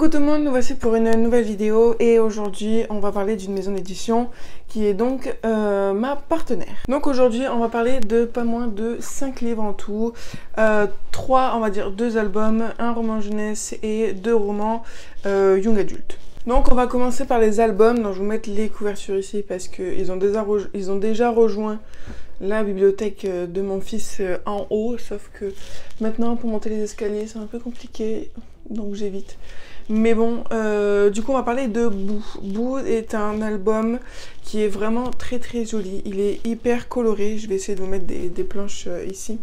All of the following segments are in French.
Coucou tout le monde, nous voici pour une nouvelle vidéo et aujourd'hui on va parler d'une maison d'édition qui est donc ma partenaire. Donc aujourd'hui on va parler de pas moins de 5 livres en tout, 3 on va dire 2 albums, un roman jeunesse et 2 romans young adulte. Donc on va commencer par les albums, donc je vais vous mettre les couvertures ici parce qu'ils ont déjà rejoint la bibliothèque de mon fils en haut, sauf que maintenant pour monter les escaliers c'est un peu compliqué, donc j'évite. Mais bon, du coup on va parler de Boo. Boo est un album qui est vraiment très très joli, il est hyper coloré, je vais essayer de vous mettre des planches ici.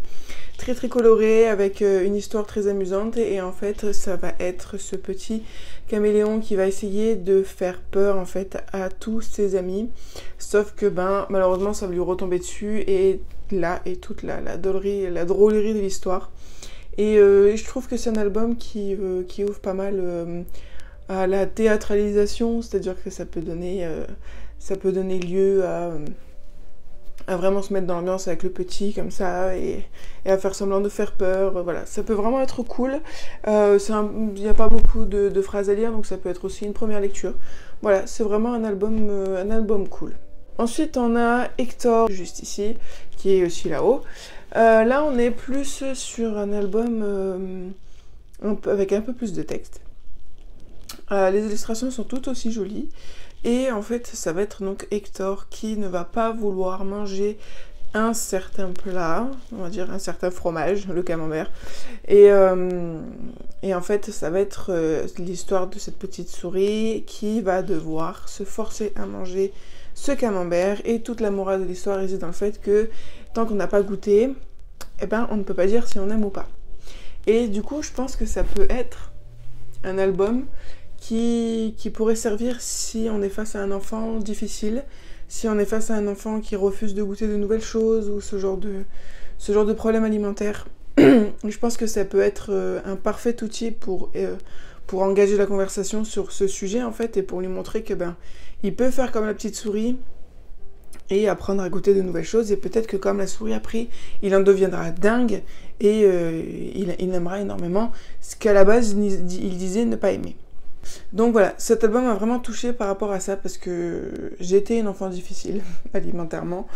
Très très coloré, avec une histoire très amusante et en fait ça va être ce petit caméléon qui va essayer de faire peur en fait à tous ses amis. Sauf que ben malheureusement ça va lui retomber dessus et là est toute la drôlerie de l'histoire. Et je trouve que c'est un album qui ouvre pas mal à la théâtralisation, c'est-à-dire que ça peut donner lieu à vraiment se mettre dans l'ambiance avec le petit comme ça et à faire semblant de faire peur. Voilà, ça peut vraiment être cool. Il n'y a pas beaucoup de phrases à lire, donc ça peut être aussi une première lecture. Voilà, c'est vraiment un album cool. Ensuite, on a Hector, juste ici, qui est aussi là-haut. Là, on est plus sur un album avec un peu plus de texte. Les illustrations sont toutes aussi jolies. Et en fait, ça va être donc Hector qui ne va pas vouloir manger un certain plat, on va dire un certain fromage, le camembert. Et en fait, ça va être l'histoire de cette petite souris qui va devoir se forcer à manger ce camembert. Et toute la morale de l'histoire réside dans le fait que tant qu'on n'a pas goûté, eh ben, on ne peut pas dire si on aime ou pas. Et du coup, je pense que ça peut être un album qui pourrait servir si on est face à un enfant difficile, si on est face à un enfant qui refuse de goûter de nouvelles choses ou ce genre de problème alimentaire. Je pense que ça peut être un parfait outil pour engager la conversation sur ce sujet en fait et pour lui montrer que ben il peut faire comme la petite souris et apprendre à goûter de nouvelles choses et peut-être que comme la souris a pris, il en deviendra dingue et il aimera énormément ce qu'à la base il disait ne pas aimer. Donc voilà, cet album m'a vraiment touchée par rapport à ça parce que j'étais une enfant difficile, alimentairement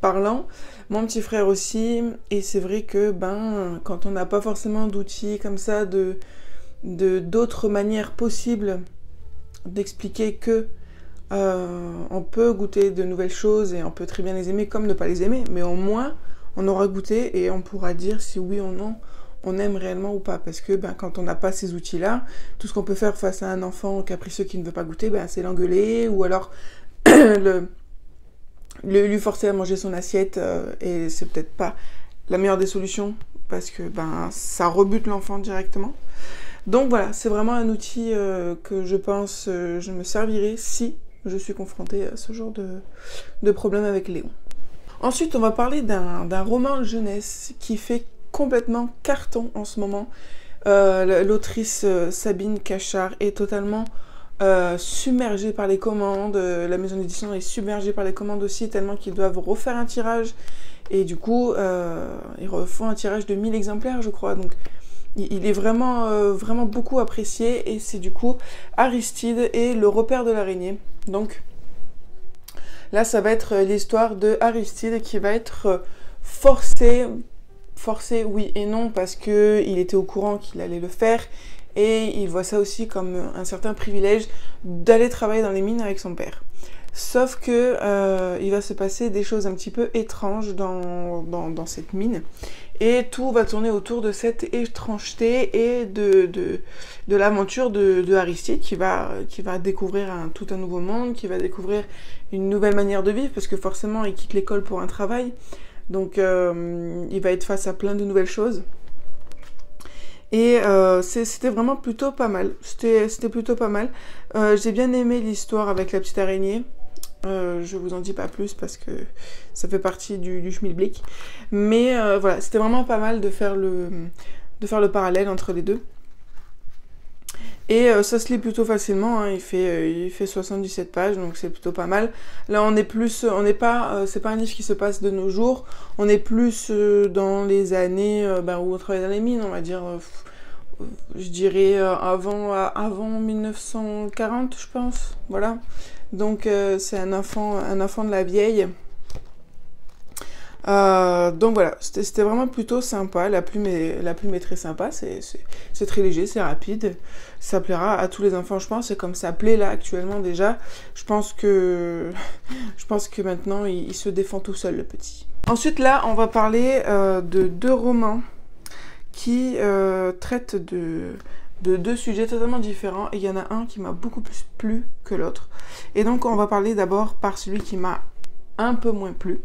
parlant, mon petit frère aussi, et c'est vrai que ben quand on n'a pas forcément d'outils comme ça, d'autres manières possibles d'expliquer que on peut goûter de nouvelles choses et on peut très bien les aimer comme ne pas les aimer, mais au moins on aura goûté et on pourra dire si oui ou non on aime réellement ou pas, parce que ben, quand on n'a pas ces outils-là, tout ce qu'on peut faire face à un enfant capricieux qui ne veut pas goûter, ben, c'est l'engueuler, ou alors lui forcer à manger son assiette, et c'est peut-être pas la meilleure des solutions, parce que ben, ça rebute l'enfant directement. Donc voilà, c'est vraiment un outil que je pense je me servirai si je suis confrontée à ce genre de problème avec Léon. Ensuite, on va parler d'un roman jeunesse qui fait complètement carton en ce moment. L'autrice Sabine Cachard est totalement submergée par les commandes. La maison d'édition est submergée par les commandes aussi, tellement qu'ils doivent refaire un tirage. Et du coup, ils refont un tirage de 1000 exemplaires, je crois. Donc, il est vraiment beaucoup apprécié. Et c'est du coup Aristide et le repère de l'araignée. Donc, là, ça va être l'histoire de Aristide qui va être forcé oui et non parce que il était au courant qu'il allait le faire et il voit ça aussi comme un certain privilège d'aller travailler dans les mines avec son père. Sauf que il va se passer des choses un petit peu étranges dans cette mine et tout va tourner autour de cette étrangeté et de l'aventure de Aristide qui va découvrir tout un nouveau monde, qui va découvrir une nouvelle manière de vivre parce que forcément il quitte l'école pour un travail. Donc il va être face à plein de nouvelles choses. Et c'était vraiment plutôt pas mal. C'était plutôt pas mal. J'ai bien aimé l'histoire avec la petite araignée. Je vous en dis pas plus parce que ça fait partie du schmilblick. Mais voilà, c'était vraiment pas mal de faire le parallèle entre les deux. Et ça se lit plutôt facilement, hein. Il fait 77 pages, donc c'est plutôt pas mal. Là, c'est pas un livre qui se passe de nos jours, on est plus dans les années où on travaille dans les mines, on va dire je dirais avant 1940, je pense, voilà. Donc c'est un enfant de la vieille. Donc voilà, c'était vraiment plutôt sympa. La plume est très sympa, c'est très léger, c'est rapide. Ça plaira à tous les enfants, je pense. Et comme ça plaît là actuellement déjà, je pense que maintenant il se défend tout seul, le petit. Ensuite là, on va parler de 2 romans qui traitent de 2 sujets totalement différents. Et il y en a un qui m'a beaucoup plus plu que l'autre. Et donc on va parler d'abord par celui qui m'a un peu moins plu.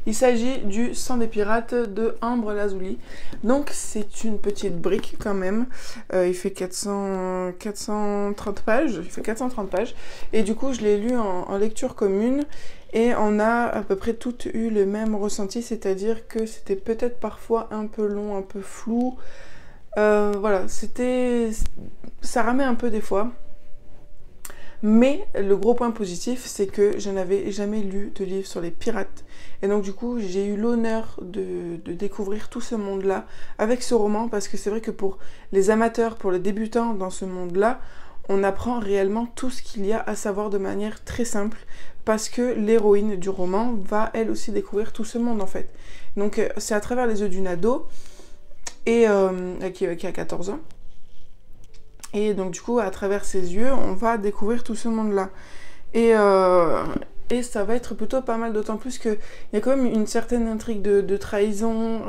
Il s'agit du Sang des pirates de Ambre Lazuli. Donc c'est une petite brique quand même. Il fait 430 pages. Il fait 430 pages. Et du coup je l'ai lu en lecture commune. Et on a à peu près toutes eu le même ressenti. C'est-à-dire que c'était peut-être parfois un peu long, un peu flou. Voilà, ça ramait un peu des fois. Mais le gros point positif, c'est que je n'avais jamais lu de livre sur les pirates. Et donc du coup, j'ai eu l'honneur de découvrir tout ce monde-là avec ce roman, parce que c'est vrai que pour les amateurs, pour les débutants dans ce monde-là, on apprend réellement tout ce qu'il y a à savoir de manière très simple, parce que l'héroïne du roman va elle aussi découvrir tout ce monde en fait. Donc c'est à travers les yeux d'une ado, et qui a 14 ans. Et donc du coup, à travers ses yeux, on va découvrir tout ce monde-là. Et ça va être plutôt pas mal, d'autant plus qu'il y a quand même une certaine intrigue de trahison,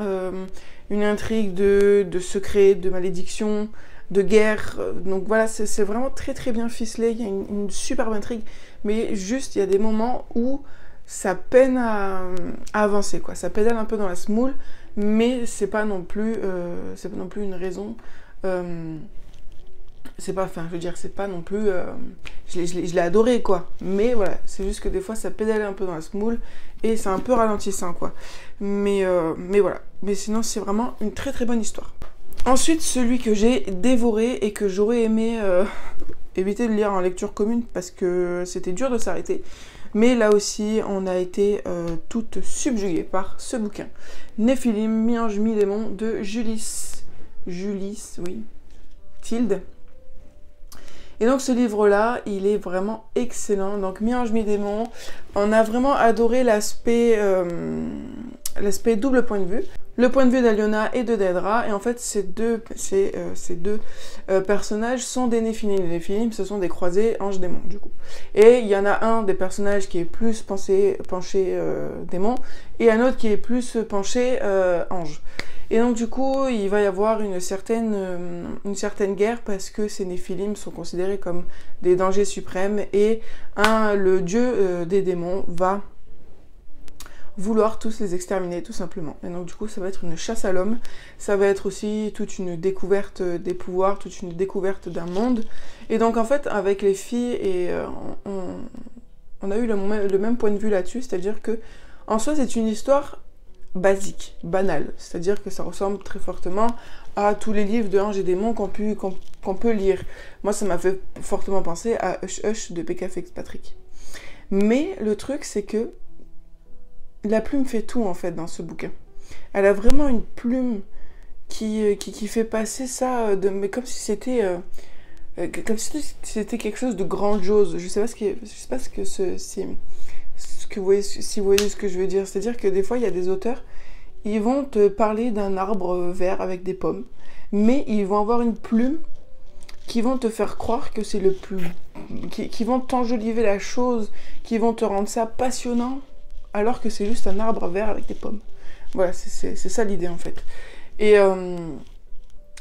une intrigue de secret, de malédiction, de guerre. Donc voilà, c'est vraiment très très bien ficelé, il y a une superbe intrigue. Mais juste, il y a des moments où ça peine à avancer, quoi. Ça pédale un peu dans la semoule, mais c'est pas non plus une raison... c'est pas non plus je l'ai adoré quoi, mais voilà, c'est juste que des fois ça pédale un peu dans la semoule et c'est un peu ralentissant quoi, mais voilà, mais sinon c'est vraiment une très très bonne histoire. Ensuite, celui que j'ai dévoré et que j'aurais aimé éviter de lire en lecture commune parce que c'était dur de s'arrêter, mais là aussi on a été toutes subjuguées par ce bouquin, Néphilim, mi-ange mi-démon de Julis Tilde. Et donc ce livre-là, il est vraiment excellent. Donc mi-ange, mi-démon, on a vraiment adoré l'aspect double point de vue. Le point de vue d'Aliona et de Daedra. Et en fait, ces deux personnages sont des Néphilim. Les Néphilim, ce sont des croisés ange-démon, du coup. Et il y en a un des personnages qui est plus penché démon, et un autre qui est plus penché ange. Et donc du coup, il va y avoir une certaine guerre parce que ces Néphilim sont considérés comme des dangers suprêmes et le dieu des démons va vouloir tous les exterminer tout simplement. Et donc du coup, ça va être une chasse à l'homme, ça va être aussi toute une découverte des pouvoirs, toute une découverte d'un monde. Et donc en fait, avec les filles, on a eu le même point de vue là-dessus, c'est-à-dire que en soi, c'est une histoire basique, banal, c'est-à-dire que ça ressemble très fortement à tous les livres de Anges et Démons qu'on peut lire. Moi, ça m'a fait fortement penser à Hush Hush de P.K. Fitzpatrick. Mais le truc, c'est que la plume fait tout, en fait, dans ce bouquin. Elle a vraiment une plume qui fait passer ça, mais comme si c'était quelque chose de grandiose. Je sais pas si vous voyez ce que je veux dire. C'est-à-dire que des fois, il y a des auteurs, ils vont te parler d'un arbre vert avec des pommes, mais ils vont avoir une plume qui vont te faire croire que c'est le plus... qui vont t'enjoliver la chose, qui vont te rendre ça passionnant, alors que c'est juste un arbre vert avec des pommes. Voilà, c'est ça l'idée, en fait. Et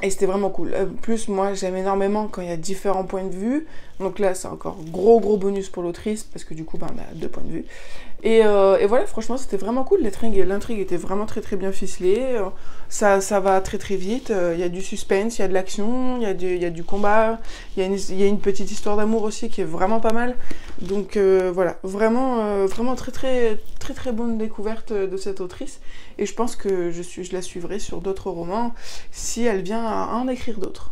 c'était vraiment cool. Plus, moi, j'aime énormément quand il y a différents points de vue. Donc là, c'est encore gros bonus pour l'autrice, parce que du coup, on a 2 points de vue. Et voilà, franchement, c'était vraiment cool. L'intrigue était vraiment très très bien ficelée. Ça va très très vite. Il y a du suspense, il y a de l'action, il y a du combat. Il y a une petite histoire d'amour aussi qui est vraiment pas mal. Donc voilà, vraiment très très très très bonne découverte de cette autrice. Et je pense que je la suivrai sur d'autres romans si elle vient à en écrire d'autres.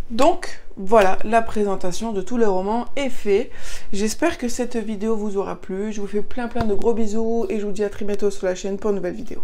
Donc voilà, la présentation de tous les romans est faite. J'espère que cette vidéo vous aura plu. Je vous fais plein de gros bisous et je vous dis à très bientôt sur la chaîne pour une nouvelle vidéo.